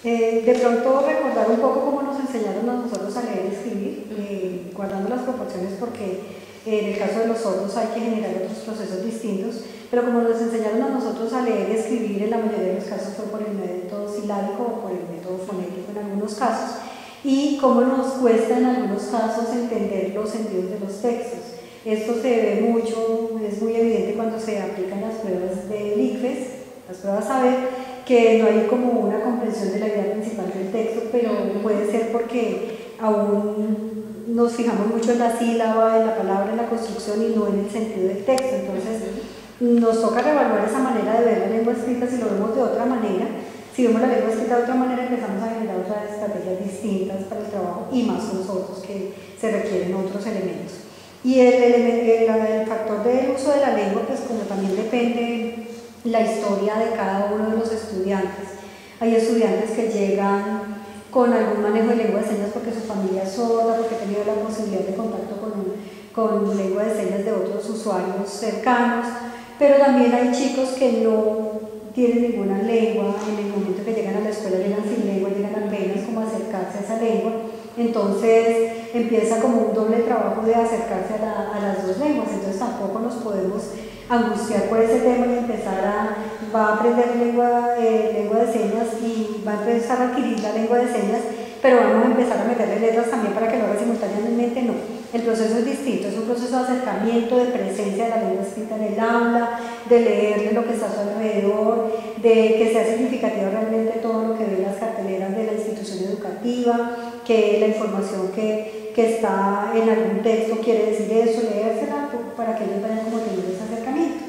De pronto recordar un poco cómo nos enseñaron a nosotros a leer y escribir, guardando las proporciones porque en el caso de los sordos hay que generar otros procesos distintos, pero como nos enseñaron a nosotros a leer y escribir, en la mayoría de los casos fue por el método silábico o por el método fonético en algunos casos, y cómo nos cuesta en algunos casos entender los sentidos de los textos. Esto se ve mucho, es muy evidente cuando se aplican las pruebas del ICFES, las pruebas saber, que no hay como una comprensión de la idea principal del texto, pero puede ser porque aún nos fijamos mucho en la sílaba, en la palabra, en la construcción y no en el sentido del texto. Entonces nos toca reevaluar esa manera de ver la lengua escrita si lo vemos de otra manera. Si vemos la lengua escrita de otra manera, empezamos a generar otras estrategias distintas para el trabajo y más con nosotros que se requieren otros elementos. Y el factor del uso de la lengua, pues como también depende la historia de cada uno de los estudiantes. Hay estudiantes que llegan con algún manejo de lengua de señas porque su familia es sorda, porque ha tenido la posibilidad de contacto con lengua de señas de otros usuarios cercanos, pero también hay chicos que no tienen ninguna lengua, en el momento que llegan a la escuela llegan sin lengua, llegan apenas como a acercarse a esa lengua, entonces empieza como un doble trabajo de acercarse a las dos lenguas, entonces tampoco nos podemos angustiar por ese tema y va a aprender lengua de señas y va a empezar a adquirir la lengua de señas, pero vamos a empezar a meterle letras también para que lo haga simultáneamente. No, el proceso es distinto, es un proceso de acercamiento, de presencia de la lengua escrita en el aula, de leerle lo que está a su alrededor, de que sea significativo realmente todo lo que ve en las carteleras de la institución educativa, que la información que está en algún texto quiere decir eso, leérsela para que ellos vayan como teniendo ese acercamiento.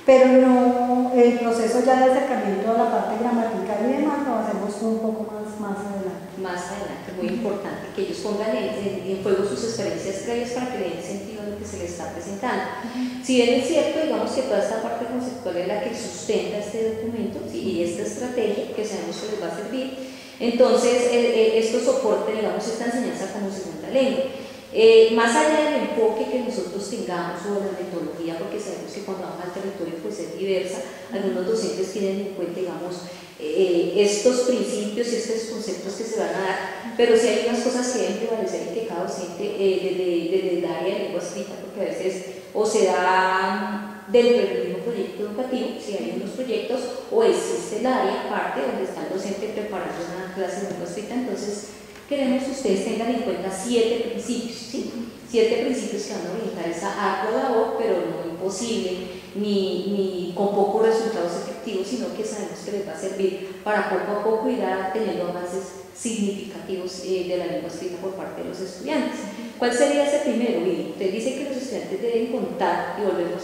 Pero no, el proceso ya de acercamiento a la parte gramatical y demás lo hacemos un poco más adelante. Más adelante, muy importante que ellos pongan en juego sus experiencias previas para que le den sentido a lo que se les está presentando. Si bien es cierto, digamos que toda esta parte conceptual es la que sustenta este documento, ¿sí? Y esta estrategia que sabemos que les va a servir, entonces esto soporta, digamos, esta enseñanza como segunda lengua. Más allá del enfoque que nosotros tengamos o la metodología, porque sabemos que cuando vamos al territorio pues es diversa, algunos docentes tienen en cuenta, digamos, estos principios y estos conceptos que se van a dar, pero sí hay unas cosas que deben prevalecer en que cada docente desde el área de lengua escrita, porque a veces o se da dentro del mismo proyecto educativo, si hay unos proyectos, o existe el área aparte donde está el docente preparando una clase de lengua escrita. Entonces queremos que ustedes tengan en cuenta 7 principios, ¿sí? 7 principios que van a orientar esa ardua labor, pero no imposible, ni con pocos resultados efectivos, sino que sabemos que les va a servir para poco a poco ir teniendo avances significativos de la lengua escrita por parte de los estudiantes. ¿Cuál sería ese primero? Usted dice que los estudiantes deben contar, y volvemos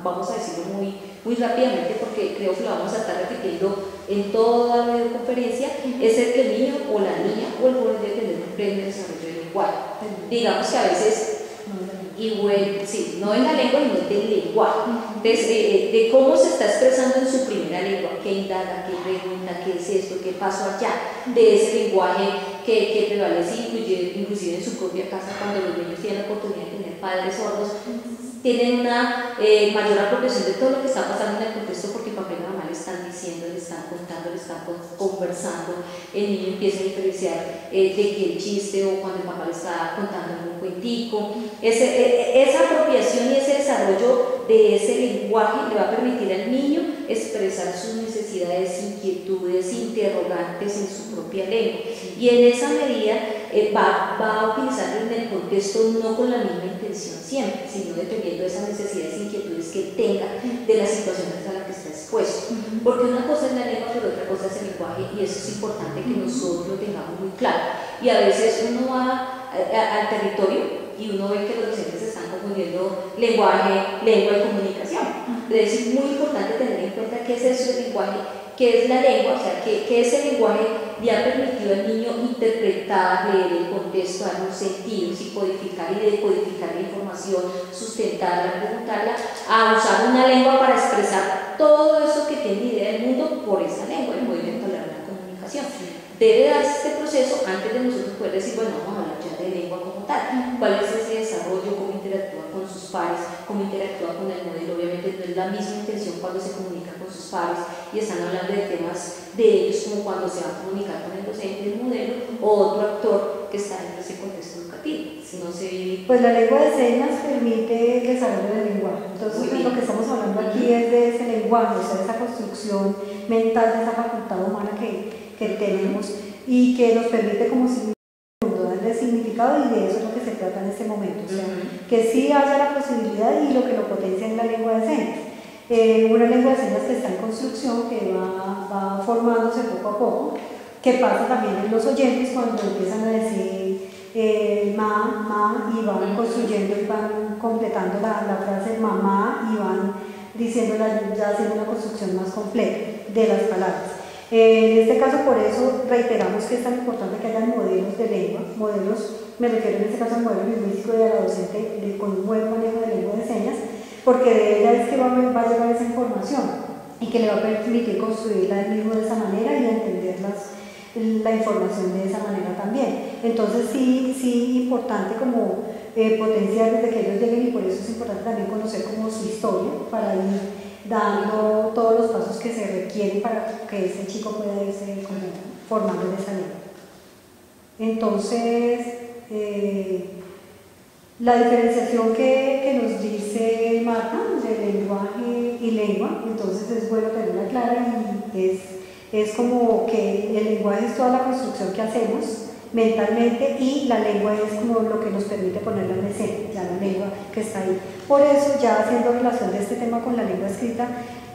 vamos a decirlo muy rápidamente porque creo que lo vamos a estar repitiendo en toda la videoconferencia, es el que el niño o la niña o el joven debe tener un pleno desarrollo del lenguaje. Digamos que a veces, sí, no en la lengua, sino del lenguaje, de cómo se está expresando en su primera lengua, qué indaga, qué pregunta, qué es esto, qué pasó allá, de ese lenguaje que prevalece inclusive en su propia casa, cuando los niños tienen la oportunidad de tener padres sordos, tienen una mayor apropiación de todo lo que está pasando en el contexto, porque papá y mamá le están diciendo, le están contando, le están conversando, el niño empieza a diferenciar de que el chiste o cuando el papá le está contando un cuentico. Esa apropiación y ese desarrollo de ese lenguaje le va a permitir al niño expresar sus necesidades, inquietudes, interrogantes en su propia lengua, y en esa medida va a utilizarlo en el contexto no con la misma intención siempre, sino dependiendo de esas necesidades e inquietudes que él tenga de las situaciones a las que está expuesto, porque una cosa es la lengua, pero otra cosa es el lenguaje, y eso es importante que nosotros lo tengamos muy claro. Y a veces uno va al territorio y uno ve que los docentes están confundiendo lenguaje, lengua y comunicación. Entonces es muy importante tener en cuenta qué es eso del lenguaje, qué es la lengua, o sea, que ese lenguaje le ha permitido al niño interpretar, leer el contexto, dar un sentido, y codificar y decodificar la información, sustentarla, preguntarla, a usar una lengua para expresar todo eso que tiene idea del mundo por esa lengua, el movimiento de la comunicación. Debe darse este proceso antes de nosotros poder decir, bueno, vamos a hablar ya de lengua como tal, cuál es ese desarrollo, cómo interactúa con sus pares, cómo interactúa con el modelo. Obviamente no es la misma intención cuando se comunica con sus pares y están hablando de temas de ellos, como cuando se va a comunicar con el docente, el modelo, o otro actor que está en ese contexto educativo. Si no se vive... Pues la lengua de señas permite el desarrollo del lenguaje. Entonces, pues, lo que estamos hablando aquí es de ese lenguaje, o sea, de esa construcción mental, de esa facultad humana que tenemos y que nos permite como si darle significado, y de eso es lo que se trata en este momento. O sea, que sí haya la posibilidad y lo que lo potencia en la lengua de señas. Una lengua de señas que está en construcción, que va formándose poco a poco, que pasa también en los oyentes cuando empiezan a decir ma, y van construyendo y van completando la frase mamá y van diciendo ya haciendo una construcción más completa de las palabras. En este caso, por eso reiteramos que es tan importante que haya modelos de lengua, modelos, me refiero en este caso al modelo lingüístico y a la docente con un buen manejo de lengua de señas, porque de ella es que va a llegar esa información y que le va a permitir construirla él mismo de esa manera y entender la información de esa manera también. Entonces sí importante como potenciar desde que ellos lleguen, y por eso es importante también conocer como su historia para ir dando todos los pasos que se requieren para que ese chico pueda irse formando en esa lengua. Entonces, la diferenciación que nos dice Marta de lenguaje y lengua, entonces es bueno tenerla clara, y es como que el lenguaje es toda la construcción que hacemos mentalmente, y la lengua es como lo que nos permite ponerla en escena, ya la lengua que está ahí. Por eso, ya haciendo relación de este tema con la lengua escrita,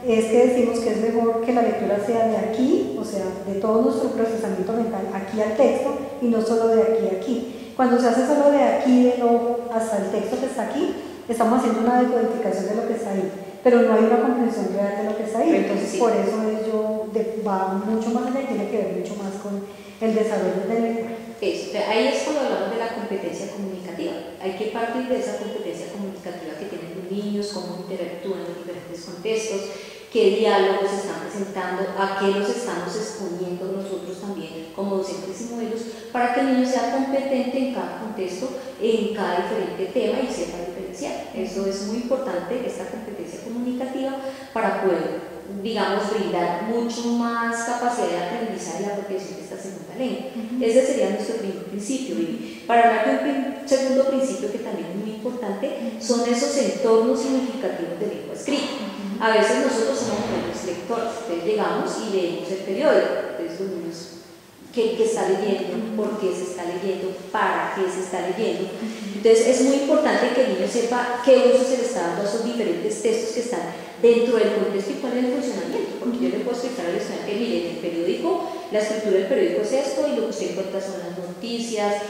es que decimos que es mejor que la lectura sea de aquí, o sea, de todo nuestro procesamiento mental, aquí al texto, y no solo de aquí a aquí. Cuando se hace solo de aquí, del ojo, hasta el texto que está aquí, estamos haciendo una decodificación de lo que está ahí, pero no hay una comprensión real de lo que está ahí. Entonces, por eso ello va mucho más allá y tiene que ver mucho más con el desarrollo del lenguaje. Ahí es cuando hablamos de la competencia comunicativa. Hay que partir de esa competencia comunicativa que tienen los niños, cómo interactúan en diferentes contextos, qué diálogos están presentando, a qué los estamos exponiendo nosotros también como docentes y modelos, para que el niño sea competente en cada contexto, en cada diferente tema, y sepa diferenciar. Eso es muy importante, esta competencia comunicativa, para poder, digamos, brindar mucho más capacidad de aprendizaje y apropiación de esta segunda lengua. Ese sería nuestro primer principio. Y para hablar de un segundo principio que también es muy importante, son esos entornos significativos de lengua escrita. A veces nosotros somos buenos lectores, entonces llegamos y leemos el periódico, entonces los niños, ¿qué está leyendo? ¿Por qué se está leyendo? ¿Para qué se está leyendo? Entonces es muy importante que el niño sepa qué uso se le está dando a esos diferentes textos que están dentro del contexto y cuál es el funcionamiento, porque yo le puedo explicar al estudiante, mire, en el periódico, la estructura del periódico es esto, y lo que usted encuentra son las noticias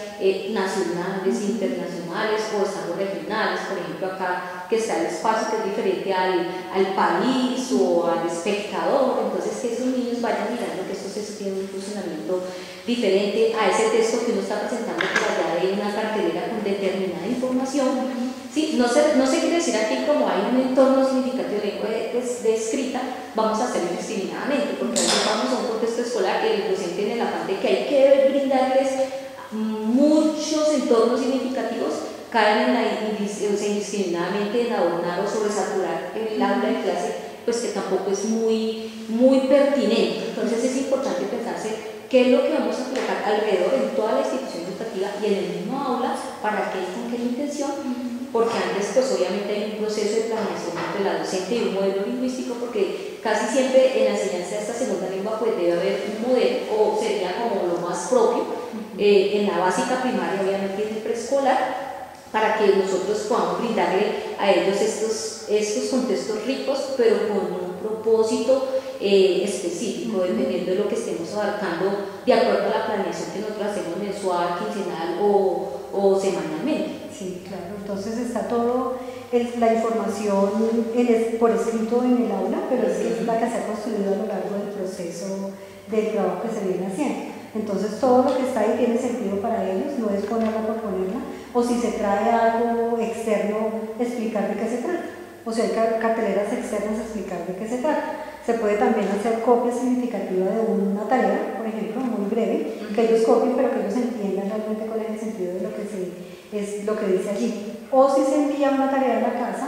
nacionales, internacionales o estados regionales. Por ejemplo, acá que está el espacio, que es diferente al país o al espectador, entonces que esos niños vayan mirando que estos textos tienen un funcionamiento diferente a ese texto que uno está presentando por allá de una cartelera con determinada información. ¿Sí? No se quiere decir aquí, como hay un entorno significativo de lengua de escrita, vamos a hacerlo indiscriminadamente, porque a veces vamos a un contexto escolar y el docente tiene la parte que hay que brindarles muchos entornos significativos, caen indiscriminadamente en adornar o sobresaturar el aula de clase, pues que tampoco es muy pertinente. Entonces es importante pensarse qué es lo que vamos a colocar alrededor en toda la institución educativa y en el mismo aula, para qué, con qué intención. Porque antes, pues obviamente hay un proceso de planeación entre la docente y un modelo lingüístico, porque casi siempre en la enseñanza de esta segunda lengua pues debe haber un modelo, o sería como lo más propio, en la básica primaria, obviamente en el preescolar, para que nosotros podamos brindarle a ellos estos contextos ricos, pero con un propósito específico, dependiendo de lo que estemos abarcando, de acuerdo a la planeación que nosotros hacemos mensual, quincenal o semanalmente. Sí, claro. Entonces está todo la información por escrito en el aula, pero es que es la que se ha construido a lo largo del proceso del trabajo que se viene haciendo. Entonces todo lo que está ahí tiene sentido para ellos, no es ponerla por ponerla, o si se trae algo externo, explicar de qué se trata. O sea, hay carteleras externas, explicar de qué se trata. Se puede también hacer copia significativa de una tarea, por ejemplo, muy breve, que ellos copien, pero que ellos entiendan realmente cuál es el sentido de lo que es lo que dice allí. O si se envía una tarea a la casa,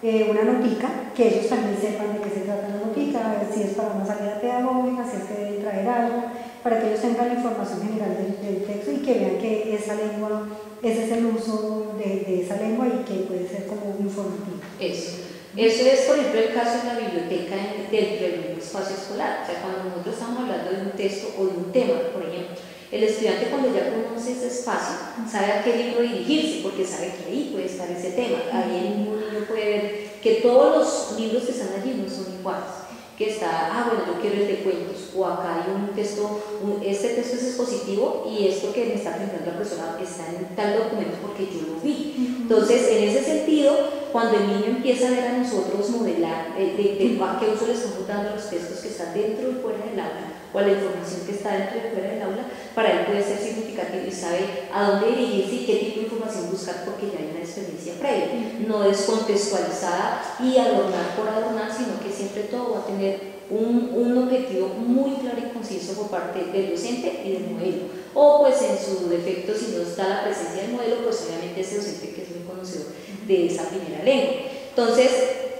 una notica, que ellos también sepan de qué se trata la notica, si es para una salida pedagógica, si es que deben traer algo, para que ellos tengan la información general del texto y que vean que esa lengua, ese es el uso de esa lengua y que puede ser como informativo. Eso es, por ejemplo, el caso de la biblioteca dentro del mismo espacio escolar. O sea, cuando nosotros estamos hablando de un texto o de un tema, por ejemplo, el estudiante cuando ya conoce ese espacio sabe a qué libro dirigirse porque sabe que ahí puede estar ese tema. Ahí el mismo niño puede ver que todos los libros que están allí no son iguales, que está, bueno, yo quiero el de cuentos, o acá hay un texto, este texto es expositivo y esto que me está presentando la persona está en tal documento porque yo lo vi. Entonces, en ese sentido, cuando el niño empieza a ver a nosotros modelar de qué uso le estamos dando a los textos que están dentro y fuera del aula, o a la información que está dentro y fuera del aula, para él puede ser significativo y sabe a dónde dirigirse y qué tipo de información buscar porque ya hay una experiencia previa, no descontextualizada y adornar por adornar, sino que siempre todo va a tener un objetivo muy claro y conciso por parte del docente y del modelo, o pues en su defecto, si no está la presencia del modelo, pues obviamente ese docente que es muy conocedor de esa primera lengua. Entonces,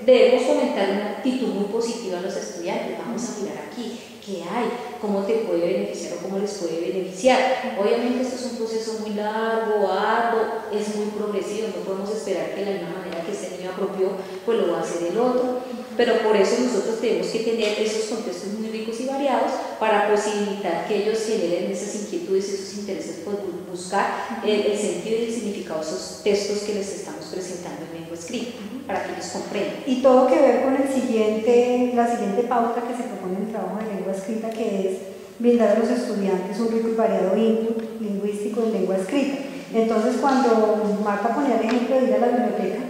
debemos fomentar una actitud muy positiva a los estudiantes. Vamos a mirar aquí qué hay, cómo te puede beneficiar o cómo les puede beneficiar. Obviamente esto es un proceso muy largo, arduo, es muy progresivo, no podemos esperar que de la misma manera que este niño apropió, pues lo va a hacer el otro, pero por eso nosotros tenemos que tener esos contextos muy ricos y variados para posibilitar que ellos generen esas inquietudes, esos intereses, pues buscar el sentido y el significado de esos textos que les estamos presentando en lengua escrita, para que ellos comprendan. Y todo que ver con la siguiente pauta que se propone en el trabajo de lengua escrita, que es brindar a los estudiantes un rico y variado input lingüístico en lengua escrita. Entonces, cuando Marta ponía el ejemplo de ir a la biblioteca,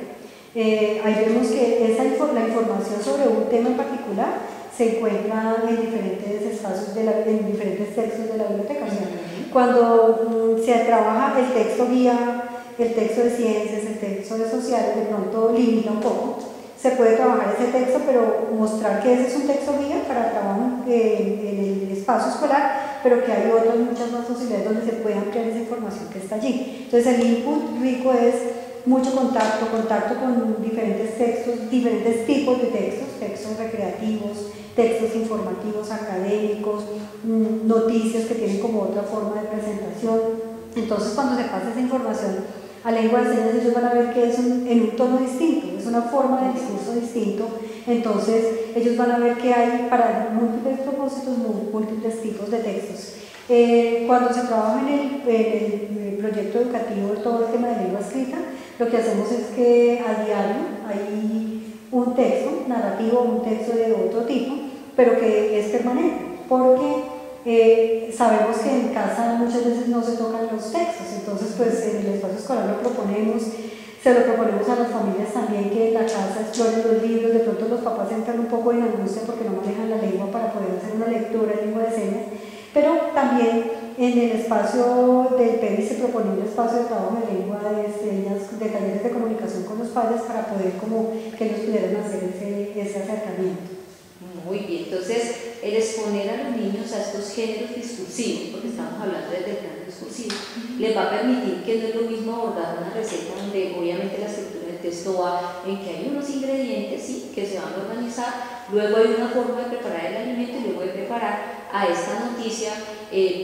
ahí vemos que la información sobre un tema en particular se encuentra en diferentes espacios, en diferentes textos de la biblioteca. O sea, cuando se trabaja el texto guía, el texto de ciencias, el texto de sociales, de pronto limita un poco. Se puede trabajar ese texto, pero mostrar que ese es un texto guía para trabajo en el espacio escolar, pero que hay otras muchas más posibilidades donde se puede ampliar esa información que está allí. Entonces el input rico es mucho contacto con diferentes textos, diferentes tipos de textos recreativos, textos informativos, académicos, noticias que tienen como otra forma de presentación. Entonces cuando se pasa esa información a lengua de señas, ellos van a ver que es en un tono distinto, es una forma de discurso distinto, entonces ellos van a ver que hay para múltiples propósitos, múltiples tipos de textos. Cuando se trabaja en el proyecto educativo, todo el tema de lengua escrita, lo que hacemos es que a diario hay un texto narrativo, un texto de otro tipo, pero que es permanente, porque sabemos que en casa muchas veces no se tocan los textos, entonces pues en el espacio escolar se lo proponemos a las familias también, que en la casa exploren los libros. De pronto los papás entran un poco en angustia porque no manejan la lengua para poder hacer una lectura en lengua de señas, pero también en el espacio del PEVI se propone un espacio de trabajo de lengua de señas, de talleres de comunicación con los padres para poder como que ellos pudieran hacer ese acercamiento. Muy bien, entonces el exponer a los niños a estos géneros discursivos, porque estamos hablando desde el plano discursivo, les va a permitir que no es lo mismo abordar una receta donde obviamente la estructura del texto va en que hay unos ingredientes, ¿sí?, que se van a organizar, luego hay una forma de preparar el alimento y luego de preparar a esta noticia.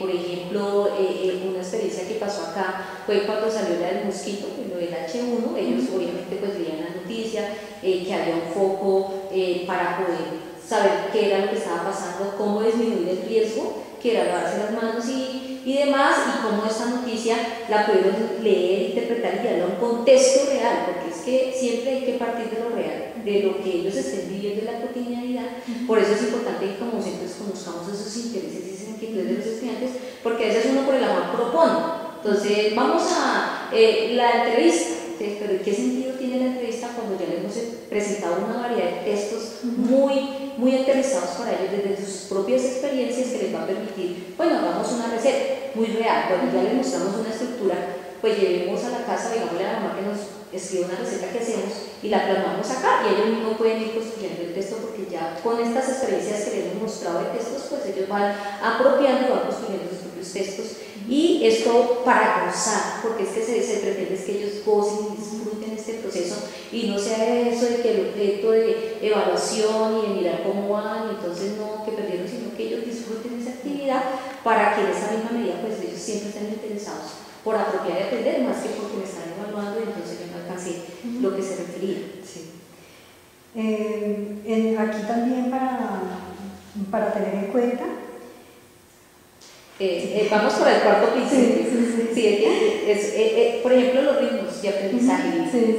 Por ejemplo, una experiencia que pasó acá fue cuando salió la del mosquito, lo del H1, ellos obviamente pues leían la noticia, que había un foco para poder saber qué era lo que estaba pasando, cómo disminuir el riesgo, que era lavarse las manos y demás, y cómo esta noticia la pudieron leer, interpretar y darle un contexto real, porque es que siempre hay que partir de lo real, de lo que ellos estén viviendo en la cotidianidad. Por eso es importante que como docentes conozcamos esos intereses y esas inquietudes de los estudiantes, porque a veces uno por el amor propone. Entonces, vamos a la entrevista. Pero ¿qué sentido tiene la entrevista cuando ya les hemos presentado una variedad de textos muy aterrizados para ellos desde sus propias experiencias, que les va a permitir, bueno, hagamos una receta muy real, cuando ya les mostramos una estructura, pues llevemos a la casa, digámosle a la mamá que nos escribe una receta que hacemos y la plasmamos acá, y ellos mismos pueden ir construyendo el texto, porque ya con estas experiencias que les hemos mostrado de textos, pues ellos van apropiando y van construyendo sus propios textos, y esto para gozar, porque es que se pretende es que ellos gocen y disfruten este proceso y no sea eso de que el objeto de evaluación y de mirar cómo van y entonces no, que perdieron, sino que ellos disfruten esa actividad para que en esa misma medida pues ellos siempre estén interesados por apropiar y aprender más que porque me están evaluando y entonces yo no alcancé lo que se refería. Sí. Aquí también para tener en cuenta. Vamos por el cuarto principio. Sí. Por ejemplo, los ritmos de aprendizaje.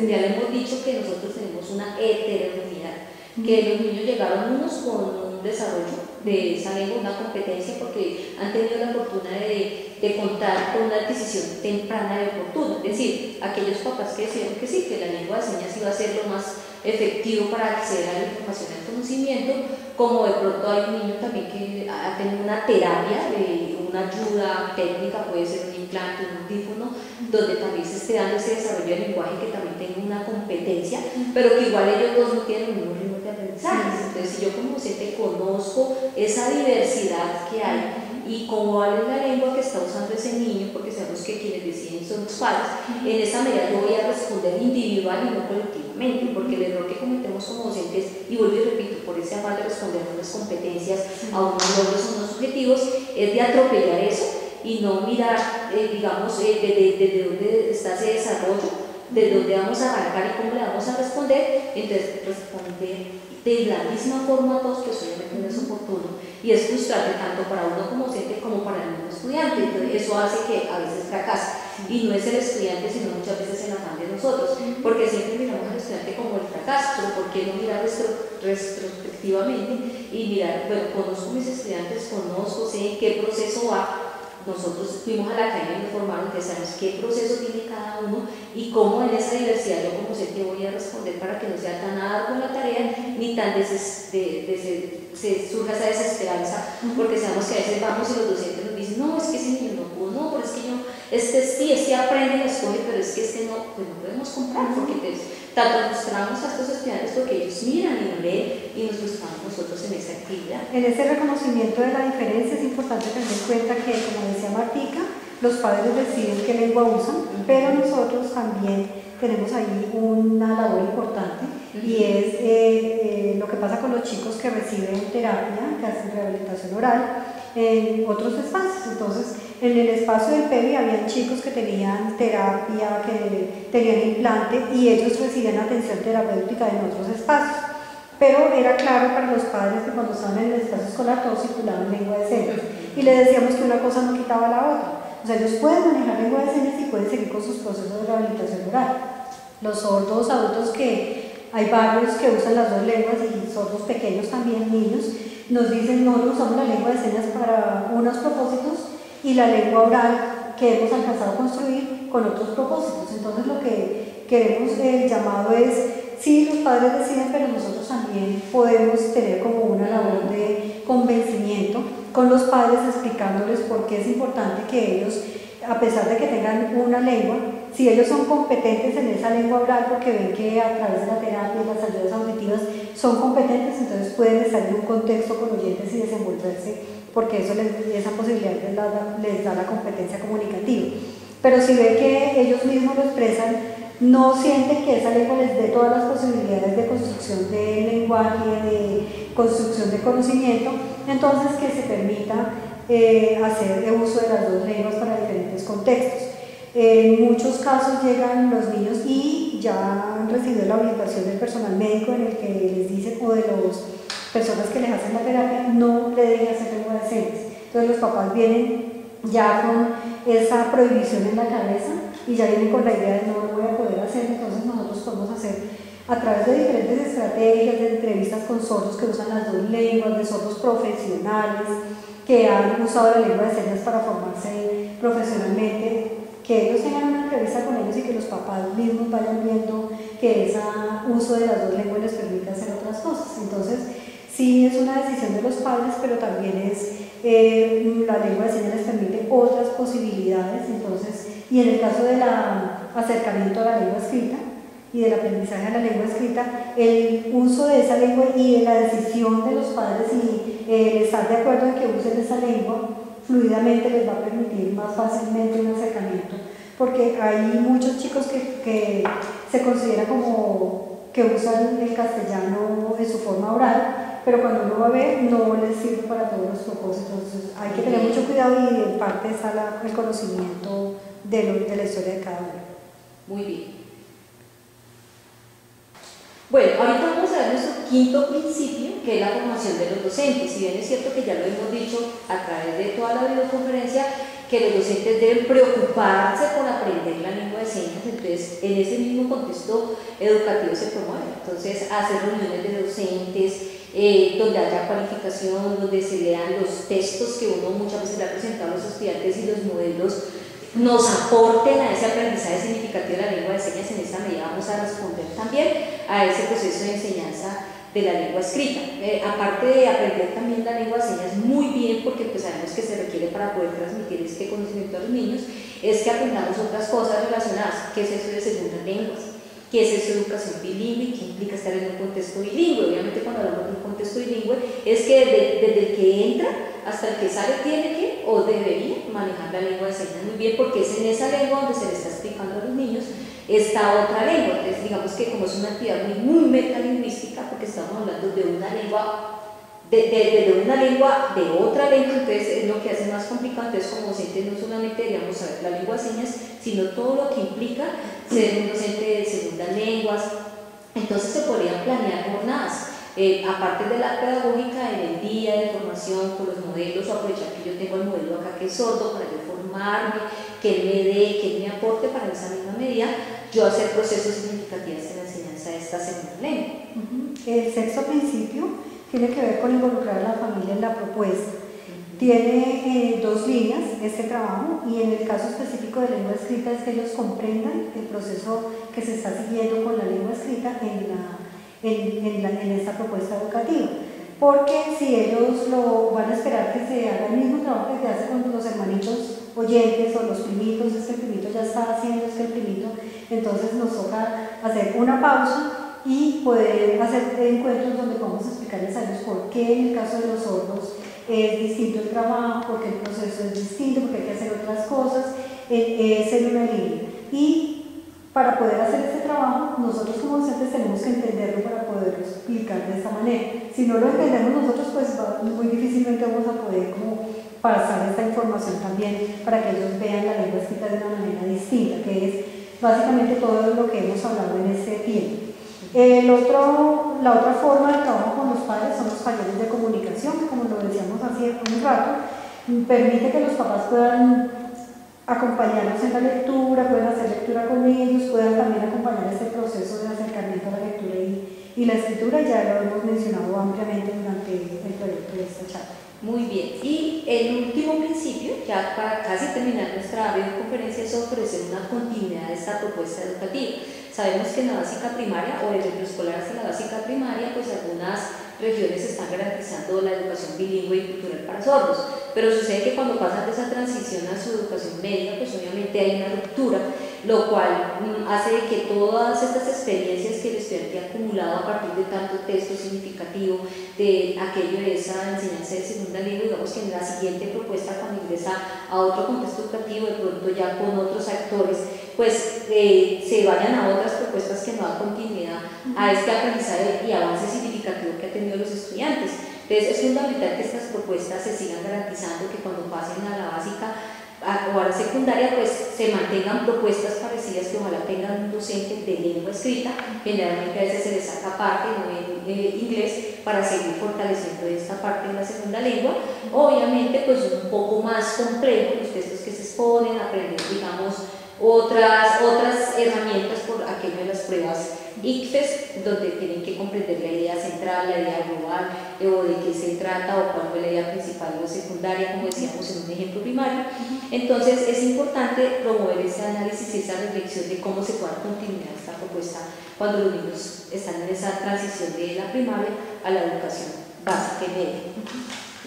Ya le hemos dicho que nosotros tenemos una heterogeneidad, que los niños llegaron unos con un desarrollo de esa lengua, una competencia, porque han tenido la fortuna de contar con una adquisición temprana y oportuna. Es decir, aquellos papás que decidieron que sí, que la lengua de señas iba a ser lo más efectivo para acceder a la información y al conocimiento, como de pronto hay un niño también que ha tenido una terapia, una ayuda técnica, puede ser un implante, un audífono, donde también se esté dando ese desarrollo del lenguaje que también tenga una competencia, pero que igual ellos dos no tienen el mismo ritmo de aprendizaje. Entonces, si yo como docente conozco esa diversidad que hay y cómo vale la lengua que está usando ese niño, porque sabemos que quienes deciden son los padres, en esa medida yo voy a responder individual y no colectivamente, porque el error que cometemos como docentes, y vuelvo y repito, por ese afán de responder a unas competencias, a unos logros, a unos objetivos, es de atropellar eso y no mirar, digamos, desde dónde está ese desarrollo, de dónde vamos a arrancar y cómo le vamos a responder. Entonces responder de la misma forma a todos, pues obviamente no es oportuno y es frustrante tanto para uno como docente como para el mismo estudiante. Entonces eso hace que a veces fracase y no es el estudiante sino muchas veces el afán de nosotros, porque siempre miramos al estudiante como el fracaso, pero ¿por qué no mirar retrospectivamente y mirar, bueno, conozco mis estudiantes, conozco, sé en qué proceso va? Nosotros fuimos a la academia y nos formaron, que sabemos qué proceso tiene cada uno y cómo en esa diversidad yo como docente voy a responder para que no sea tan ardua la tarea ni tan se surja esa desesperanza, porque sabemos que a veces vamos y los docentes nos dicen, no, es que ese niño no pudo, no, pero es que yo, sí aprende y escoge, pero es que no, pues no podemos comprar, porque tanto frustramos a estos estudiantes porque ellos miran y no leen y nos frustramos nosotros en esa actividad. En ese reconocimiento de la diferencia es importante tener en cuenta que, como decía Martica, los padres deciden qué lengua usan, pero nosotros también tenemos ahí una labor importante y es lo que pasa con los chicos que reciben terapia, que hacen rehabilitación oral en otros espacios. Entonces, en el espacio del PEVI habían chicos que tenían terapia, que tenían implante y ellos recibían atención terapéutica en otros espacios. Pero era claro para los padres que cuando estaban en el espacio escolar todos circulaban lengua de señas y les decíamos que una cosa no quitaba la otra. O sea, ellos pueden manejar lengua de señas y pueden seguir con sus procesos de rehabilitación oral. Los sordos adultos, que hay varios que usan las dos lenguas y sordos pequeños también, niños, nos dicen no usamos la lengua de señas para unos propósitos y la lengua oral que hemos alcanzado a construir con otros propósitos. Entonces lo que queremos, el llamado es, sí, los padres deciden, pero nosotros también podemos tener como una labor de convencimiento con los padres, explicándoles por qué es importante que ellos, a pesar de que tengan una lengua, si ellos son competentes en esa lengua oral, porque ven que a través de la terapia y las ayudas auditivas son competentes, entonces pueden estar en un contexto con oyentes y desenvolverse, porque eso esa posibilidad les da la competencia comunicativa. Pero si ven que ellos mismos lo expresan, no sienten que esa lengua les dé todas las posibilidades de construcción de lenguaje, de construcción de conocimiento, entonces que se permita hacer uso de las dos lenguas para diferentes contextos. En muchos casos llegan los niños y ya han recibido la orientación del personal médico en el que les dicen, o de las personas que les hacen la terapia, no le deben hacer lengua de señas. Entonces los papás vienen ya con esa prohibición en la cabeza y ya vienen con la idea de no lo voy a poder hacer. Entonces nosotros podemos hacer a través de diferentes estrategias, de entrevistas con sordos que usan las dos lenguas, de sordos profesionales que han usado la lengua de señas para formarse profesionalmente, que ellos tengan una entrevista con ellos y que los papás mismos vayan viendo que ese uso de las dos lenguas les permite hacer otras cosas. Entonces sí es una decisión de los padres, pero también es la lengua de señas les permite otras posibilidades. Entonces, y en el caso del acercamiento a la lengua escrita y del aprendizaje a la lengua escrita, el uso de esa lengua y la decisión de los padres y estar de acuerdo en que usen esa lengua fluidamente les va a permitir más fácilmente un acercamiento, porque hay muchos chicos que se considera como que usan el castellano en su forma oral, pero cuando uno va a ver no les sirve para todos los propósitos. Entonces hay que tener mucho cuidado y en parte está el conocimiento de la historia de cada uno. Muy bien. Bueno, ahorita vamos a ver nuestro quinto principio, que es la formación de los docentes. Si bien es cierto que ya lo hemos dicho a través de toda la videoconferencia, que los docentes deben preocuparse por aprender la lengua de señas, entonces en ese mismo contexto educativo se promueve. Entonces, hacer reuniones de docentes, donde haya cualificación, donde se lean los textos que uno muchas veces le ha presentado a los estudiantes y los modelos nos aporten a ese aprendizaje significativo de la lengua de señas. En esta medida vamos a responder también a ese proceso de enseñanza de la lengua escrita. Aparte de aprender también la lengua de señas muy bien, porque pues sabemos que se requiere para poder transmitir este conocimiento a los niños, es que aprendamos otras cosas relacionadas. ¿Qué es eso de segundas lenguas? ¿Qué es eso de educación bilingüe? ¿Qué implica estar en un contexto bilingüe? Obviamente cuando hablamos de un contexto bilingüe es que desde el que entra hasta el que sale tiene que o debería manejar la lengua de señas muy bien, porque es en esa lengua donde se le está explicando a los niños esta otra lengua. Entonces digamos que como es una actividad muy metalingüística, porque estamos hablando de una lengua de una lengua de otra lengua, entonces es lo que hace más complicado. Entonces como docentes no solamente deberíamos saber la lengua de señas, sino todo lo que implica ser un docente de segundas lenguas. Entonces se podrían planear jornadas, aparte de la pedagógica, en el día de formación con los modelos, o aprovechar que yo tengo el modelo acá que es sordo para yo formarme, que él me dé, que él me aporte para en esa misma medida yo hacer procesos significativos en la enseñanza de esta segunda lengua. El sexto principio tiene que ver con involucrar a la familia en la propuesta. Tiene dos líneas este trabajo, y en el caso específico de lengua escrita es que ellos comprendan el proceso que se está siguiendo con la lengua escrita en esta propuesta educativa. Porque si ellos van a esperar que se haga el mismo trabajo que se hace con los hermanitos oyentes o los primitos, es que el primito ya está haciendo, es que el primito, entonces nos toca hacer una pausa y poder hacer encuentros donde podamos explicarles a ellos por qué en el caso de los sordos es distinto el trabajo, porque el proceso es distinto, porque hay que hacer otras cosas, es en una línea. Y para poder hacer este trabajo, nosotros como docentes tenemos que entenderlo para poderlo explicar de esta manera. Si no lo entendemos nosotros, pues muy difícilmente vamos a poder como pasar esta información también para que ellos vean la lengua escrita de una manera distinta, que es básicamente todo lo que hemos hablado en este tiempo. La otra forma de trabajo con los padres son los talleres de comunicación, que como lo decíamos hace un rato, permite que los papás puedan acompañarnos en la lectura, pueden hacer lectura con ellos, puedan también acompañar este proceso de acercamiento a la lectura y la escritura. Ya lo hemos mencionado ampliamente durante el proyecto de esta charla. Muy bien, y el último principio, ya para casi terminar nuestra videoconferencia, es ofrecer una continuidad de esta propuesta educativa. Sabemos que en la básica primaria, o desde preescolar hasta la básica primaria, pues algunas regiones están garantizando la educación bilingüe y cultural para sordos, pero sucede que cuando pasan de esa transición a su educación media, pues obviamente hay una ruptura, lo cual hace que todas estas experiencias que el estudiante ha acumulado a partir de tanto texto significativo, de aquello de esa enseñanza de segunda lengua, digamos que en la siguiente propuesta, cuando ingresa a otro contexto educativo, de pronto ya con otros actores, pues se vayan a otras propuestas que no dan continuidad a este aprendizaje y avance significativo que ha tenido los estudiantes. Entonces es fundamental que estas propuestas se sigan garantizando, que cuando pasen a la básica o a la secundaria pues se mantengan propuestas parecidas, que ojalá tengan un docente de lengua escrita. Generalmente a veces se les saca parte en inglés para seguir fortaleciendo esta parte de la segunda lengua. Obviamente pues un poco más complejo los textos que se exponen, aprender digamos otras herramientas por aquello de las pruebas ICFES, donde tienen que comprender la idea central, la idea global, o de qué se trata, o cuál fue la idea principal o secundaria, como decíamos en un ejemplo primario. Entonces es importante promover ese análisis y esa reflexión de cómo se pueda continuar esta propuesta cuando los niños están en esa transición de la primaria a la educación básica y media.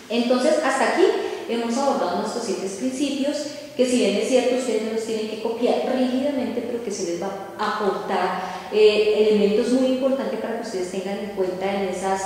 Entonces hasta aquí hemos abordado nuestros 7 principios, que si bien es cierto ustedes no los tienen que copiar rígidamente, pero que se les va a aportar elementos muy importantes para que ustedes tengan en cuenta en esas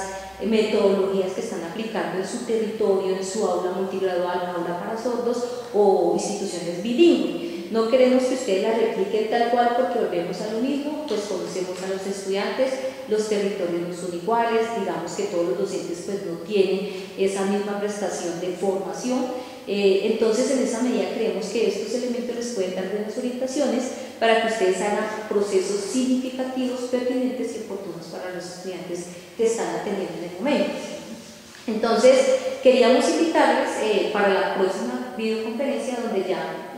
metodologías que están aplicando en su territorio, en su aula multigradual, aula para sordos o instituciones bilingües. No queremos que ustedes la repliquen tal cual porque volvemos a lo mismo, pues conocemos a los estudiantes, los territorios no son iguales, digamos que todos los docentes pues no tienen esa misma prestación de formación, entonces en esa medida creemos que estos elementos les pueden dar buenas orientaciones para que ustedes hagan procesos significativos, pertinentes y oportunos para los estudiantes que están atendiendo en el momento. Entonces queríamos invitarles para la próxima videoconferencia donde ya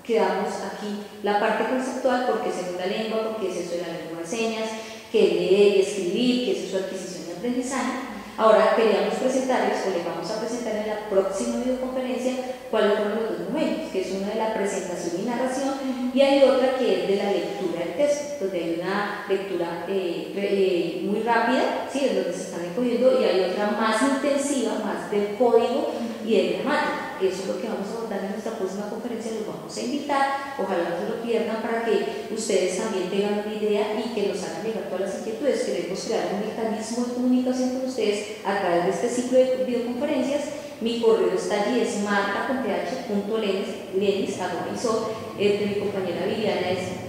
quedamos aquí la parte conceptual, porque es segunda lengua, porque es eso de la lengua de señas, que es leer y escribir, que es su adquisición y aprendizaje. Ahora queríamos presentarles, o les vamos a presentar en la próxima videoconferencia, cuáles fueron los dos momentos, que es una de la presentación y narración, y hay otra que es de la lectura del texto, donde hay una lectura muy rápida, ¿sí? Es donde se están recogiendo, y hay otra más intensiva, más del código y de gramática. Eso es lo que vamos a abordar en nuestra próxima conferencia, los vamos a invitar, ojalá no se lo pierdan para que ustedes también tengan una idea y que nos hagan llegar todas las inquietudes. Queremos crear un mecanismo de comunicación con ustedes a través de este ciclo de videoconferencias. Mi correo está allí, es marta.th.lenis@isol, el de mi compañera Viviana es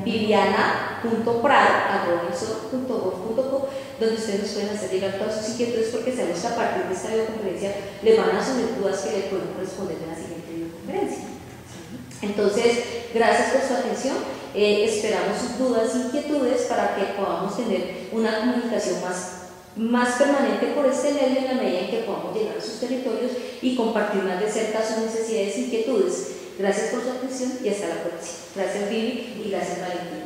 viviana.prado@isol.gov.co, donde ustedes nos pueden hacer llegar todas sus inquietudes, porque sabemos que a partir de esta videoconferencia les van a surgir dudas que le podemos responder en la siguiente videoconferencia. Entonces, gracias por su atención, esperamos sus dudas e inquietudes para que podamos tener una comunicación más permanente por este medio en la medida en que podamos llegar a sus territorios y compartir más de cerca sus necesidades e inquietudes. Gracias por su atención y hasta la próxima. Gracias Vivi y gracias Valentina.